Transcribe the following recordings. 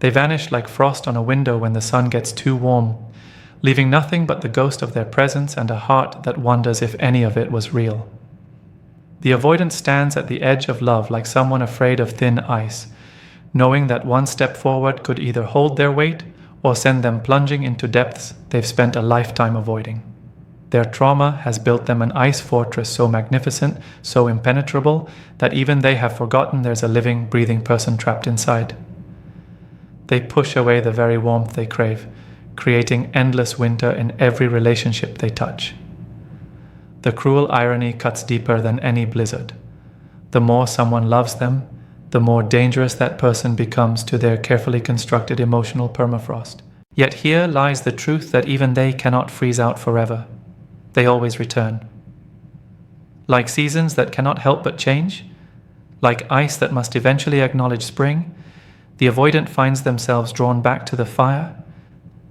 They vanish like frost on a window when the sun gets too warm, leaving nothing but the ghost of their presence and a heart that wonders if any of it was real. The avoidant stands at the edge of love like someone afraid of thin ice, knowing that one step forward could either hold their weight or send them plunging into depths they've spent a lifetime avoiding. Their trauma has built them an ice fortress so magnificent, so impenetrable, that even they have forgotten there's a living, breathing person trapped inside. They push away the very warmth they crave, creating endless winter in every relationship they touch. The cruel irony cuts deeper than any blizzard. The more someone loves them, the more dangerous that person becomes to their carefully constructed emotional permafrost. Yet here lies the truth that even they cannot freeze out forever. They always return. Like seasons that cannot help but change, like ice that must eventually acknowledge spring, the avoidant finds themselves drawn back to the fire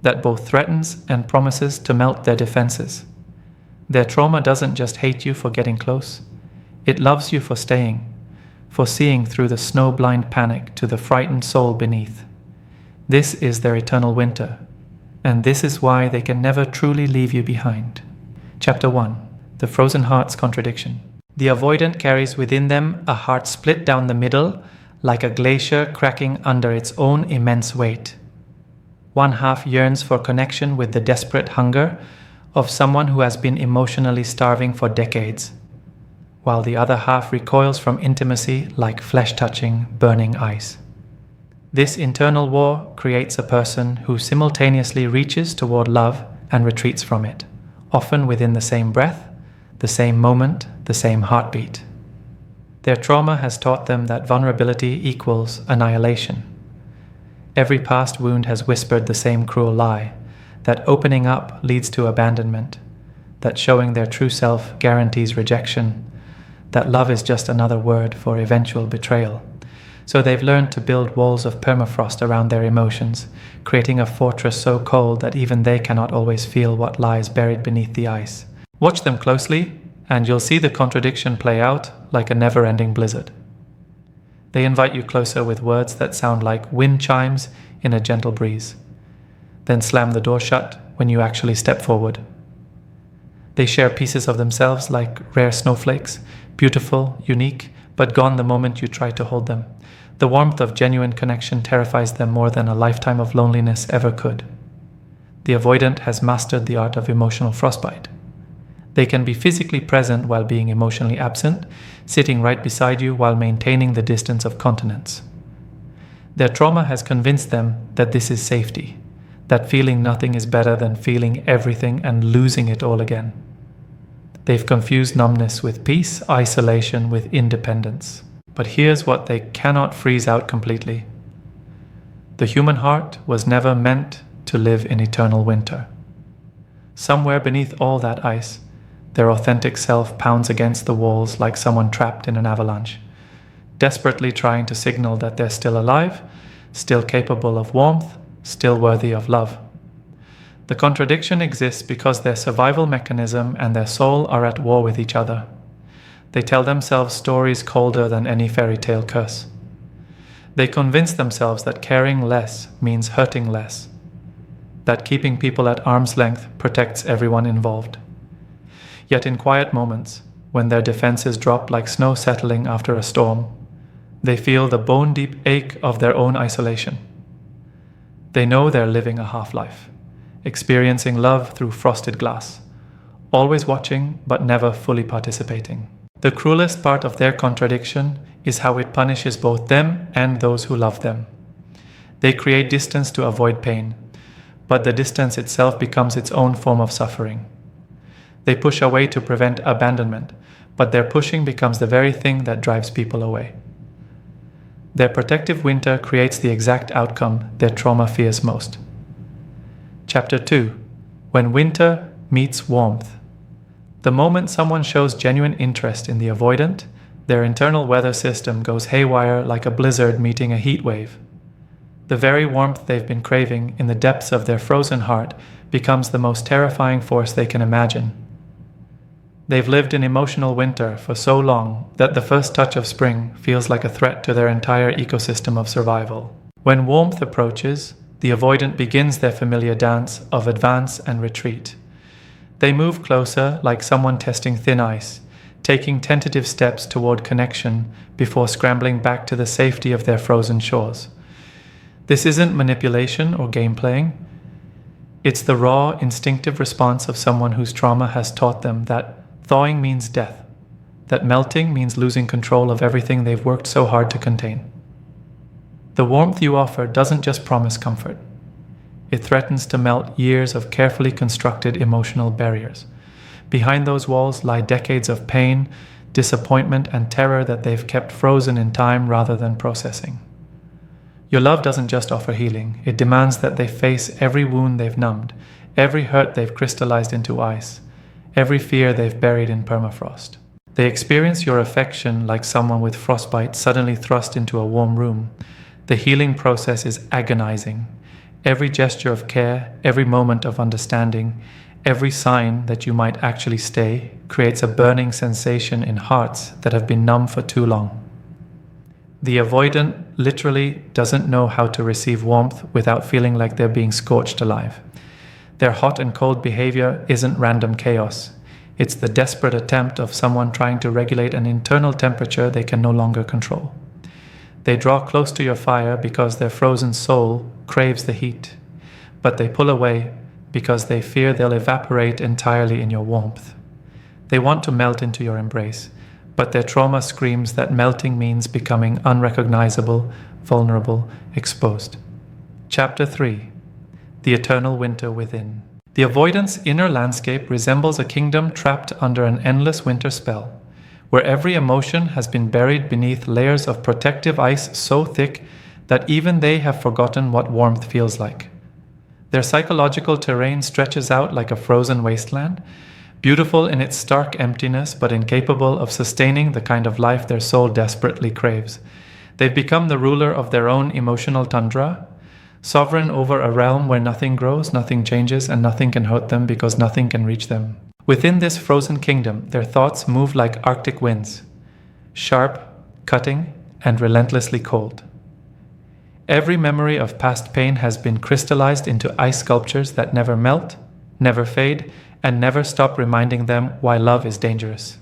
that both threatens and promises to melt their defenses. Their trauma doesn't just hate you for getting close, it loves you for staying, for seeing through the snow-blind panic to the frightened soul beneath. This is their eternal winter, and this is why they can never truly leave you behind. Chapter 1. The Frozen Heart's Contradiction. The avoidant carries within them a heart split down the middle, like a glacier cracking under its own immense weight. One half yearns for connection with the desperate hunger of someone who has been emotionally starving for decades, while the other half recoils from intimacy like flesh-touching, burning ice. This internal war creates a person who simultaneously reaches toward love and retreats from it, often within the same breath, the same moment, the same heartbeat. Their trauma has taught them that vulnerability equals annihilation. Every past wound has whispered the same cruel lie, that opening up leads to abandonment, that showing their true self guarantees rejection, that love is just another word for eventual betrayal. So they've learned to build walls of permafrost around their emotions, creating a fortress so cold that even they cannot always feel what lies buried beneath the ice. Watch them closely, and you'll see the contradiction play out like a never-ending blizzard. They invite you closer with words that sound like wind chimes in a gentle breeze, then slam the door shut when you actually step forward. They share pieces of themselves like rare snowflakes, beautiful, unique, but gone the moment you try to hold them. The warmth of genuine connection terrifies them more than a lifetime of loneliness ever could. The avoidant has mastered the art of emotional frostbite. They can be physically present while being emotionally absent, sitting right beside you while maintaining the distance of continents. Their trauma has convinced them that this is safety, that feeling nothing is better than feeling everything and losing it all again. They've confused numbness with peace, isolation with independence. But here's what they cannot freeze out completely. The human heart was never meant to live in eternal winter. Somewhere beneath all that ice, their authentic self pounds against the walls like someone trapped in an avalanche, desperately trying to signal that they're still alive, still capable of warmth, still worthy of love. The contradiction exists because their survival mechanism and their soul are at war with each other. They tell themselves stories colder than any fairy tale curse. They convince themselves that caring less means hurting less, that keeping people at arm's length protects everyone involved. Yet in quiet moments, when their defenses drop like snow settling after a storm, they feel the bone-deep ache of their own isolation. They know they're living a half-life, experiencing love through frosted glass, always watching but never fully participating. The cruelest part of their contradiction is how it punishes both them and those who love them. They create distance to avoid pain, but the distance itself becomes its own form of suffering. They push away to prevent abandonment, but their pushing becomes the very thing that drives people away. Their protective winter creates the exact outcome their trauma fears most. Chapter 2. When winter meets warmth. The moment someone shows genuine interest in the avoidant, their internal weather system goes haywire like a blizzard meeting a heat wave. The very warmth they've been craving in the depths of their frozen heart becomes the most terrifying force they can imagine. They've lived in emotional winter for so long that the first touch of spring feels like a threat to their entire ecosystem of survival. When warmth approaches, the avoidant begins their familiar dance of advance and retreat. They move closer like someone testing thin ice, taking tentative steps toward connection before scrambling back to the safety of their frozen shores. This isn't manipulation or game playing. It's the raw, instinctive response of someone whose trauma has taught them that thawing means death, that melting means losing control of everything they've worked so hard to contain. The warmth you offer doesn't just promise comfort. It threatens to melt years of carefully constructed emotional barriers. Behind those walls lie decades of pain, disappointment, and terror that they've kept frozen in time rather than processing. Your love doesn't just offer healing, it demands that they face every wound they've numbed, every hurt they've crystallized into ice, every fear they've buried in permafrost. They experience your affection like someone with frostbite suddenly thrust into a warm room. The healing process is agonizing. Every gesture of care, every moment of understanding, every sign that you might actually stay creates a burning sensation in hearts that have been numb for too long. The avoidant literally doesn't know how to receive warmth without feeling like they're being scorched alive. Their hot and cold behavior isn't random chaos. It's the desperate attempt of someone trying to regulate an internal temperature they can no longer control. They draw close to your fire because their frozen soul craves the heat, but they pull away because they fear they'll evaporate entirely in your warmth. They want to melt into your embrace, but their trauma screams that melting means becoming unrecognizable, vulnerable, exposed. Chapter 3. The Eternal Winter Within. The avoidant's inner landscape resembles a kingdom trapped under an endless winter spell, where every emotion has been buried beneath layers of protective ice so thick that even they have forgotten what warmth feels like. Their psychological terrain stretches out like a frozen wasteland, beautiful in its stark emptiness but incapable of sustaining the kind of life their soul desperately craves. They've become the ruler of their own emotional tundra, sovereign over a realm where nothing grows, nothing changes, and nothing can hurt them because nothing can reach them. Within this frozen kingdom, their thoughts move like Arctic winds, sharp, cutting, and relentlessly cold. Every memory of past pain has been crystallized into ice sculptures that never melt, never fade, and never stop reminding them why love is dangerous.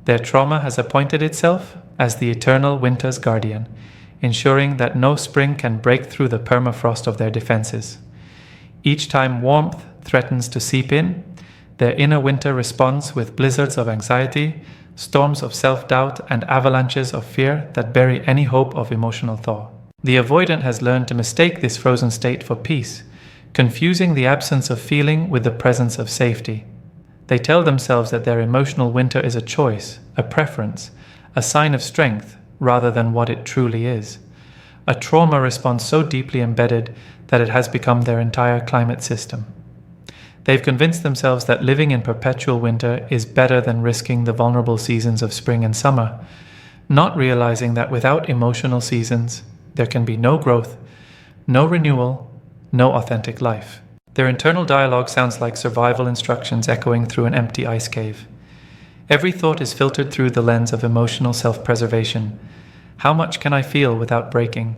Their trauma has appointed itself as the eternal winter's guardian, ensuring that no spring can break through the permafrost of their defenses. Each time warmth threatens to seep in, their inner winter responds with blizzards of anxiety, storms of self-doubt, and avalanches of fear that bury any hope of emotional thaw. The avoidant has learned to mistake this frozen state for peace, confusing the absence of feeling with the presence of safety. They tell themselves that their emotional winter is a choice, a preference, a sign of strength, rather than what it truly is. A trauma response so deeply embedded that it has become their entire climate system. They've convinced themselves that living in perpetual winter is better than risking the vulnerable seasons of spring and summer, not realizing that without emotional seasons, there can be no growth, no renewal, no authentic life. Their internal dialogue sounds like survival instructions echoing through an empty ice cave. Every thought is filtered through the lens of emotional self-preservation. How much can I feel without breaking?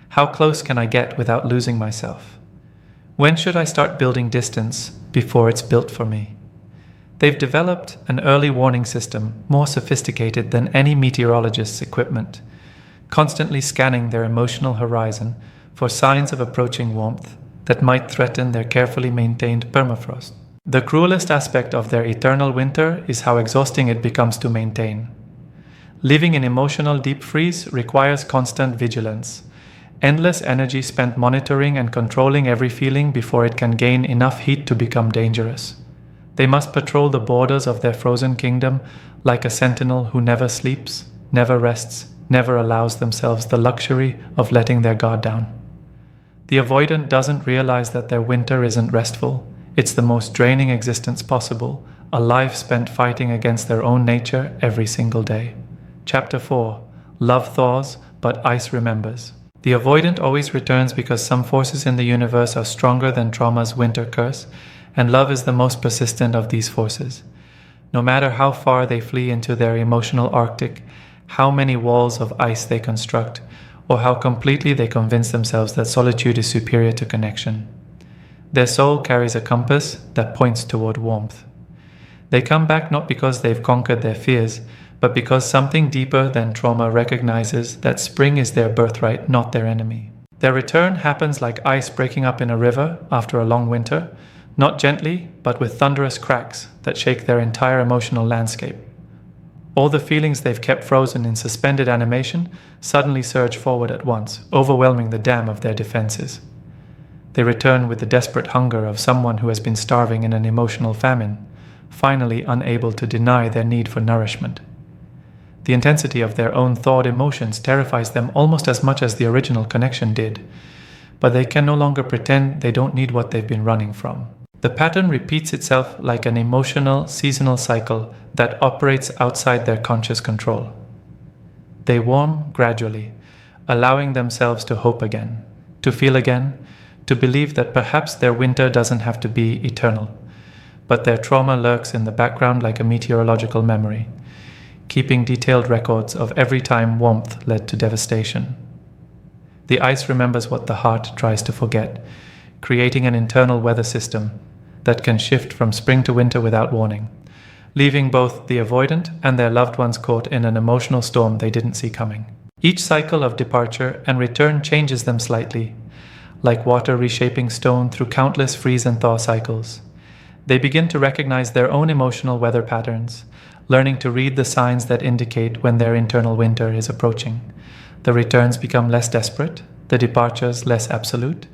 How close can I get without losing myself? When should I start building distance before it's built for me? They've developed an early warning system more sophisticated than any meteorologist's equipment, constantly scanning their emotional horizon for signs of approaching warmth that might threaten their carefully maintained permafrost. The cruelest aspect of their eternal winter is how exhausting it becomes to maintain. Living in emotional deep freeze requires constant vigilance, endless energy spent monitoring and controlling every feeling before it can gain enough heat to become dangerous. They must patrol the borders of their frozen kingdom like a sentinel who never sleeps, never rests, never allows themselves the luxury of letting their guard down. The avoidant doesn't realize that their winter isn't restful. It's the most draining existence possible, a life spent fighting against their own nature every single day. Chapter 4. Love thaws, but ice remembers. The avoidant always returns because some forces in the universe are stronger than trauma's winter curse, and love is the most persistent of these forces. No matter how far they flee into their emotional Arctic, how many walls of ice they construct, or how completely they convince themselves that solitude is superior to connection. Their soul carries a compass that points toward warmth. They come back not because they've conquered their fears, but because something deeper than trauma recognizes that spring is their birthright, not their enemy. Their return happens like ice breaking up in a river after a long winter, not gently, but with thunderous cracks that shake their entire emotional landscape. All the feelings they've kept frozen in suspended animation suddenly surge forward at once, overwhelming the dam of their defenses. They return with the desperate hunger of someone who has been starving in an emotional famine, finally unable to deny their need for nourishment. The intensity of their own thawed emotions terrifies them almost as much as the original connection did, but they can no longer pretend they don't need what they've been running from. The pattern repeats itself like an emotional, seasonal cycle that operates outside their conscious control. They warm gradually, allowing themselves to hope again, to feel again, to believe that perhaps their winter doesn't have to be eternal, but their trauma lurks in the background like a meteorological memory, keeping detailed records of every time warmth led to devastation. The ice remembers what the heart tries to forget, creating an internal weather system that can shift from spring to winter without warning, leaving both the avoidant and their loved ones caught in an emotional storm they didn't see coming. Each cycle of departure and return changes them slightly, like water reshaping stone through countless freeze and thaw cycles. They begin to recognize their own emotional weather patterns, learning to read the signs that indicate when their internal winter is approaching. The returns become less desperate, the departures less absolute,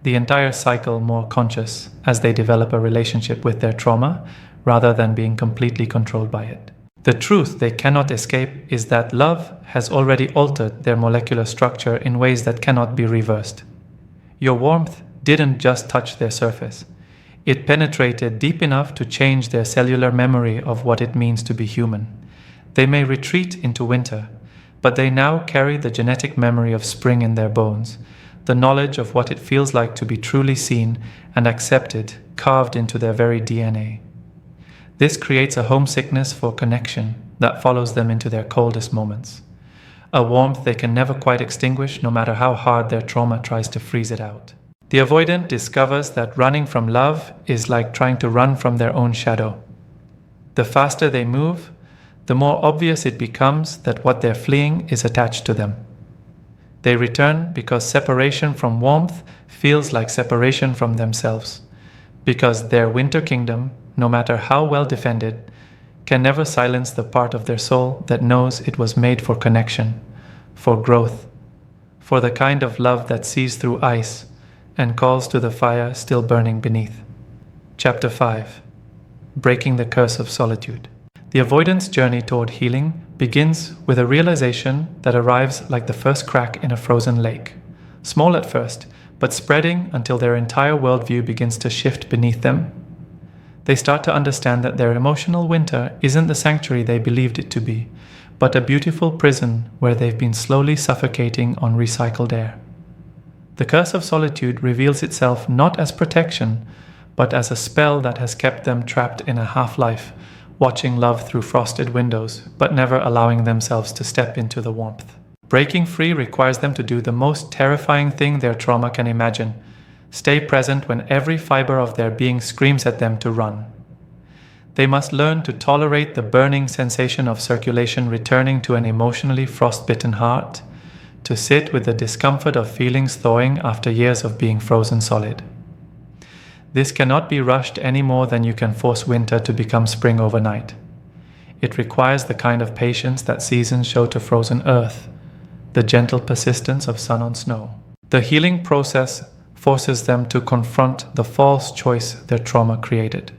the entire cycle more conscious as they develop a relationship with their trauma rather than being completely controlled by it. The truth they cannot escape is that love has already altered their molecular structure in ways that cannot be reversed. Your warmth didn't just touch their surface. It penetrated deep enough to change their cellular memory of what it means to be human. They may retreat into winter, but they now carry the genetic memory of spring in their bones, the knowledge of what it feels like to be truly seen and accepted, carved into their very DNA. This creates a homesickness for connection that follows them into their coldest moments, a warmth they can never quite extinguish no matter how hard their trauma tries to freeze it out. The avoidant discovers that running from love is like trying to run from their own shadow. The faster they move, the more obvious it becomes that what they're fleeing is attached to them. They return because separation from warmth feels like separation from themselves, because their winter kingdom, no matter how well defended, can never silence the part of their soul that knows it was made for connection, for growth, for the kind of love that sees through ice and calls to the fire still burning beneath. Chapter 5. Breaking the Curse of Solitude. The avoidance journey toward healing begins with a realization that arrives like the first crack in a frozen lake, small at first, but spreading until their entire worldview begins to shift beneath them. They start to understand that their emotional winter isn't the sanctuary they believed it to be, but a beautiful prison where they've been slowly suffocating on recycled air. The curse of solitude reveals itself not as protection, but as a spell that has kept them trapped in a half-life, watching love through frosted windows, but never allowing themselves to step into the warmth. Breaking free requires them to do the most terrifying thing their trauma can imagine: stay present when every fiber of their being screams at them to run. They must learn to tolerate the burning sensation of circulation returning to an emotionally frostbitten heart, to sit with the discomfort of feelings thawing after years of being frozen solid. This cannot be rushed any more than you can force winter to become spring overnight. It requires the kind of patience that seasons show to frozen earth, the gentle persistence of sun on snow. The healing process forces them to confront the false choice their trauma created.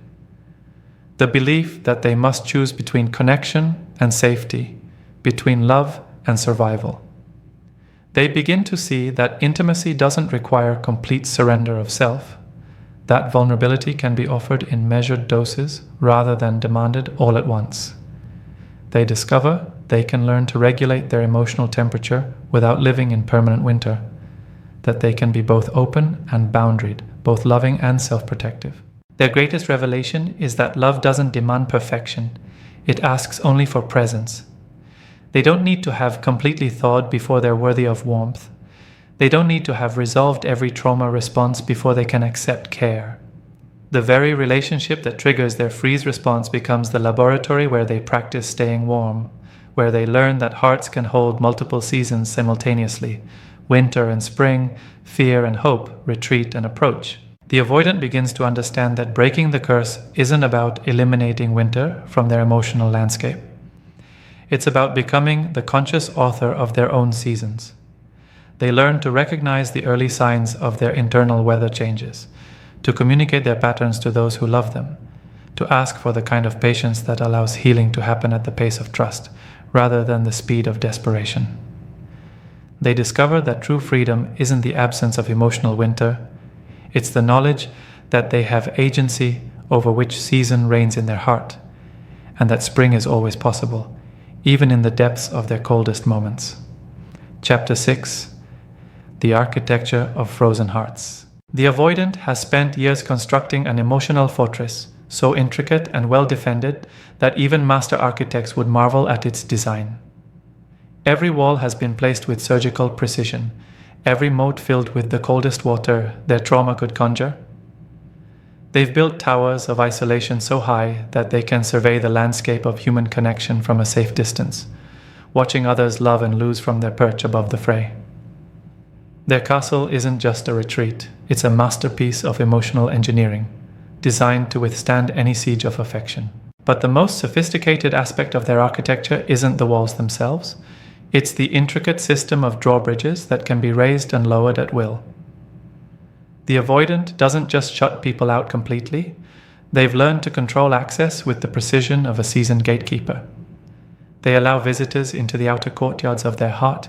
The belief that they must choose between connection and safety, between love and survival. They begin to see that intimacy doesn't require complete surrender of self, that vulnerability can be offered in measured doses rather than demanded all at once. They discover they can learn to regulate their emotional temperature without living in permanent winter, that they can be both open and boundaried, both loving and self-protective. Their greatest revelation is that love doesn't demand perfection, it asks only for presence. They don't need to have completely thawed before they're worthy of warmth. They don't need to have resolved every trauma response before they can accept care. The very relationship that triggers their freeze response becomes the laboratory where they practice staying warm, where they learn that hearts can hold multiple seasons simultaneously: winter and spring, fear and hope, retreat and approach. The avoidant begins to understand that breaking the curse isn't about eliminating winter from their emotional landscape. It's about becoming the conscious author of their own seasons. They learn to recognize the early signs of their internal weather changes, to communicate their patterns to those who love them, to ask for the kind of patience that allows healing to happen at the pace of trust, rather than the speed of desperation. They discover that true freedom isn't the absence of emotional winter, it's the knowledge that they have agency over which season reigns in their heart, and that spring is always possible, even in the depths of their coldest moments. Chapter 6: The Architecture of Frozen Hearts. The avoidant has spent years constructing an emotional fortress, so intricate and well defended that even master architects would marvel at its design. Every wall has been placed with surgical precision, every moat filled with the coldest water their trauma could conjure. They've built towers of isolation so high that they can survey the landscape of human connection from a safe distance, watching others love and lose from their perch above the fray. Their castle isn't just a retreat, it's a masterpiece of emotional engineering, designed to withstand any siege of affection. But the most sophisticated aspect of their architecture isn't the walls themselves, it's the intricate system of drawbridges that can be raised and lowered at will. The avoidant doesn't just shut people out completely, they've learned to control access with the precision of a seasoned gatekeeper. They allow visitors into the outer courtyards of their heart,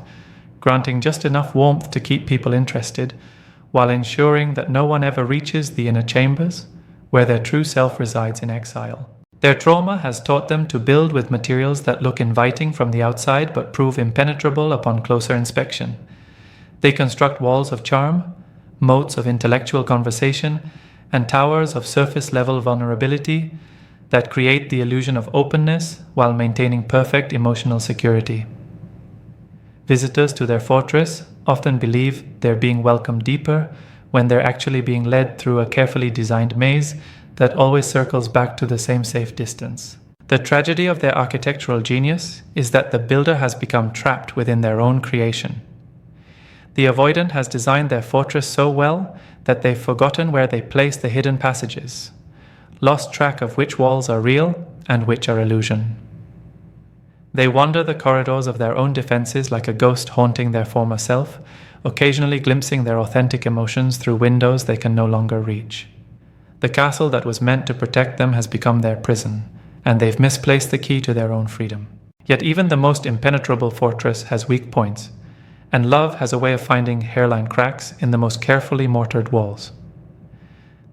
granting just enough warmth to keep people interested, while ensuring that no one ever reaches the inner chambers, where their true self resides in exile. Their trauma has taught them to build with materials that look inviting from the outside but prove impenetrable upon closer inspection. They construct walls of charm, moats of intellectual conversation, and towers of surface-level vulnerability that create the illusion of openness while maintaining perfect emotional security. Visitors to their fortress often believe they're being welcomed deeper when they're actually being led through a carefully designed maze that always circles back to the same safe distance. The tragedy of their architectural genius is that the builder has become trapped within their own creation. The avoidant has designed their fortress so well that they've forgotten where they place the hidden passages, lost track of which walls are real and which are illusion. They wander the corridors of their own defenses like a ghost haunting their former self, occasionally glimpsing their authentic emotions through windows they can no longer reach. The castle that was meant to protect them has become their prison, and they've misplaced the key to their own freedom. Yet even the most impenetrable fortress has weak points, and love has a way of finding hairline cracks in the most carefully mortared walls.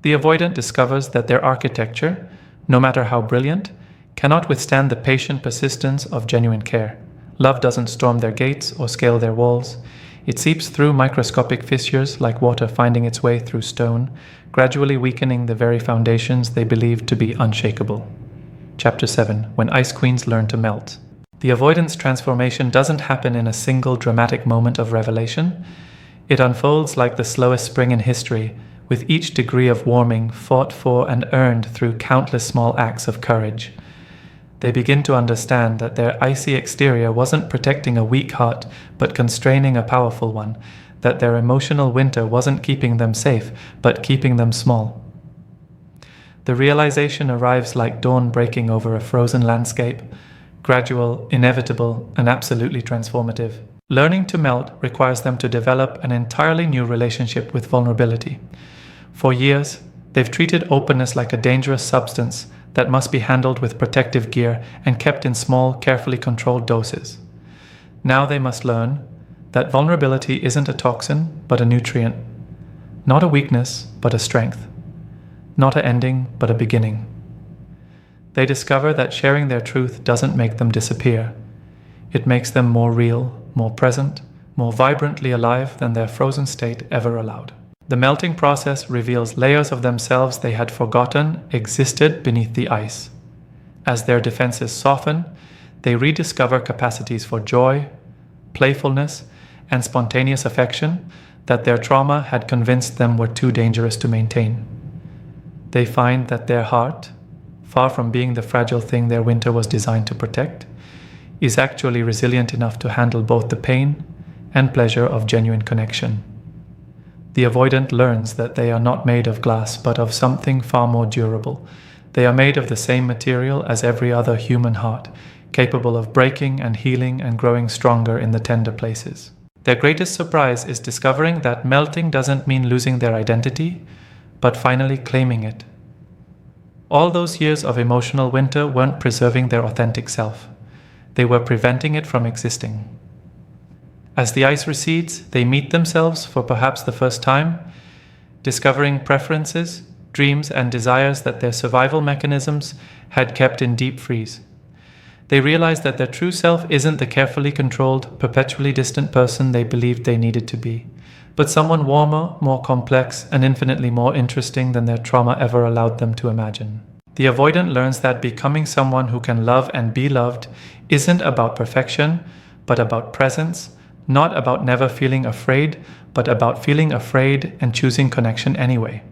The avoidant discovers that their architecture, no matter how brilliant, cannot withstand the patient persistence of genuine care. Love doesn't storm their gates or scale their walls. It seeps through microscopic fissures like water finding its way through stone, gradually weakening the very foundations they believed to be unshakable. Chapter 7: When Ice Queens Learn to Melt. The avoidance transformation doesn't happen in a single dramatic moment of revelation. It unfolds like the slowest spring in history, with each degree of warming fought for and earned through countless small acts of courage. They begin to understand that their icy exterior wasn't protecting a weak heart, but constraining a powerful one, that their emotional winter wasn't keeping them safe, but keeping them small. The realization arrives like dawn breaking over a frozen landscape, gradual, inevitable, and absolutely transformative. Learning to melt requires them to develop an entirely new relationship with vulnerability. For years, they've treated openness like a dangerous substance that must be handled with protective gear and kept in small, carefully controlled doses. Now they must learn that vulnerability isn't a toxin, but a nutrient. Not a weakness, but a strength. Not an ending, but a beginning. They discover that sharing their truth doesn't make them disappear. It makes them more real, more present, more vibrantly alive than their frozen state ever allowed. The melting process reveals layers of themselves they had forgotten existed beneath the ice. As their defenses soften, they rediscover capacities for joy, playfulness, and spontaneous affection that their trauma had convinced them were too dangerous to maintain. They find that their heart, far from being the fragile thing their winter was designed to protect, is actually resilient enough to handle both the pain and pleasure of genuine connection. The avoidant learns that they are not made of glass, but of something far more durable. They are made of the same material as every other human heart, capable of breaking and healing and growing stronger in the tender places. Their greatest surprise is discovering that melting doesn't mean losing their identity, but finally claiming it. All those years of emotional winter weren't preserving their authentic self. They were preventing it from existing. As the ice recedes, they meet themselves for perhaps the first time, discovering preferences, dreams, and desires that their survival mechanisms had kept in deep freeze. They realize that their true self isn't the carefully controlled, perpetually distant person they believed they needed to be, but someone warmer, more complex, and infinitely more interesting than their trauma ever allowed them to imagine. The avoidant learns that becoming someone who can love and be loved isn't about perfection, but about presence, not about never feeling afraid, but about feeling afraid and choosing connection anyway.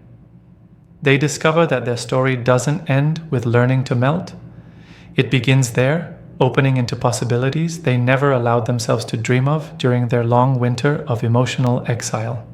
They discover that their story doesn't end with learning to melt. It begins there, opening into possibilities they never allowed themselves to dream of during their long winter of emotional exile.